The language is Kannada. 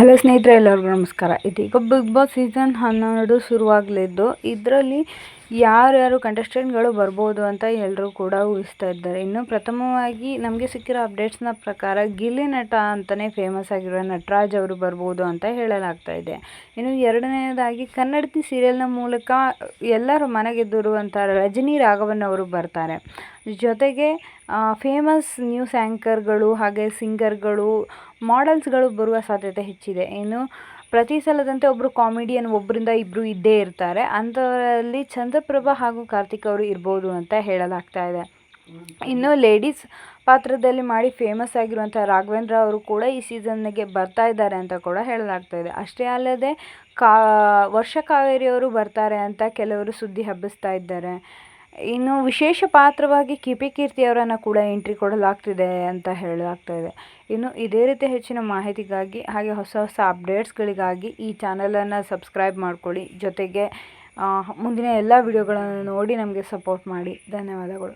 ಹಲೋ ಸ್ನೇಹಿತರೆ, ಎಲ್ಲರಿಗೂ ನಮಸ್ಕಾರ. ಇದೀಗ ಬಿಗ್ ಬಾಸ್ ಸೀಸನ್ 12 ಶುರುವಾಗಲಿದ್ದು, ಇದರಲ್ಲಿ ಯಾರ್ಯಾರು ಕಂಟೆಸ್ಟೆಂಟ್ಗಳು ಬರ್ಬೋದು ಅಂತ ಎಲ್ಲರೂ ಕೂಡ ಊಹಿಸ್ತಾ ಇದ್ದಾರೆ. ಇನ್ನು ಪ್ರಥಮವಾಗಿ ನಮಗೆ ಸಿಕ್ಕಿರೋ ಅಪ್ಡೇಟ್ಸ್ನ ಪ್ರಕಾರ ಗಿಲ್ಲಿ ನಟ ಅಂತಲೇ ಫೇಮಸ್ ಆಗಿರೋ ನಟರಾಜ್ ಅವರು ಬರ್ಬೋದು ಅಂತ ಹೇಳಲಾಗ್ತಾ ಇದೆ. ಇನ್ನು ಎರಡನೇದಾಗಿ ಕನ್ನಡತಿ ಸೀರಿಯಲ್ನ ಮೂಲಕ ಎಲ್ಲರ ಮನೆಗೆದ್ದಿರುವಂಥ ರಜನಿ ರಾಘವನ್ ಅವರು ಬರ್ತಾರೆ. ಜೊತೆಗೆ ಫೇಮಸ್ ನ್ಯೂಸ್ ಆ್ಯಂಕರ್ಗಳು ಹಾಗೆ ಸಿಂಗರ್ಗಳು, ಮಾಡೆಲ್ಸ್ಗಳು ಬರುವ ಸಾಧ್ಯತೆ ಹೆಚ್ಚಿದೆ. ಇನ್ನು ಪ್ರತಿ ಸಲದಂತೆ ಒಬ್ಬರು ಕಾಮಿಡಿಯನ್ ಒಬ್ಬರಿಂದ ಇಬ್ಬರು ಇದ್ದೇ ಇರ್ತಾರೆ. ಅಂಥವರಲ್ಲಿ ಚಂದ್ರಪ್ರಭಾ ಹಾಗೂ ಕಾರ್ತಿಕ್ ಅವರು ಇರ್ಬೋದು ಅಂತ ಹೇಳಲಾಗ್ತಾ ಇದೆ. ಇನ್ನು ಲೇಡೀಸ್ ಪಾತ್ರದಲ್ಲಿ ಮಾಡಿ ಫೇಮಸ್ ಆಗಿರುವಂಥ ರಾಘವೇಂದ್ರ ಅವರು ಕೂಡ ಈ ಸೀಸನ್ಗೆ ಬರ್ತಾ ಇದ್ದಾರೆ ಅಂತ ಕೂಡ ಹೇಳಲಾಗ್ತಾ ಇದೆ. ಅಷ್ಟೇ ಅಲ್ಲದೆ ವರ್ಷ ಕಾವೇರಿ ಅವರು ಬರ್ತಾರೆ ಅಂತ ಕೆಲವರು ಸುದ್ದಿ ಹಬ್ಬಿಸ್ತಾ ಇದ್ದಾರೆ. ಇನ್ನು ವಿಶೇಷ ಪಾತ್ರವಾಗಿ ಕಿಪಿ ಕೀರ್ತಿ ಅವರನ್ನು ಕೂಡ ಎಂಟ್ರಿ ಕೊಡಲಾಗ್ತಿದೆ ಅಂತ ಹೇಳಲಾಗ್ತಾ ಇದೆ. ಇನ್ನು ಇದೇ ರೀತಿ ಹೆಚ್ಚಿನ ಮಾಹಿತಿಗಾಗಿ ಹಾಗೆ ಹೊಸ ಹೊಸ ಅಪ್ಡೇಟ್ಸ್ಗಳಿಗಾಗಿ ಈ ಚಾನಲನ್ನು ಸಬ್ಸ್ಕ್ರೈಬ್ ಮಾಡ್ಕೊಳ್ಳಿ. ಜೊತೆಗೆ ಮುಂದಿನ ಎಲ್ಲ ವಿಡಿಯೋಗಳನ್ನು ನೋಡಿ ನಮಗೆ ಸಪೋರ್ಟ್ ಮಾಡಿ. ಧನ್ಯವಾದಗಳು.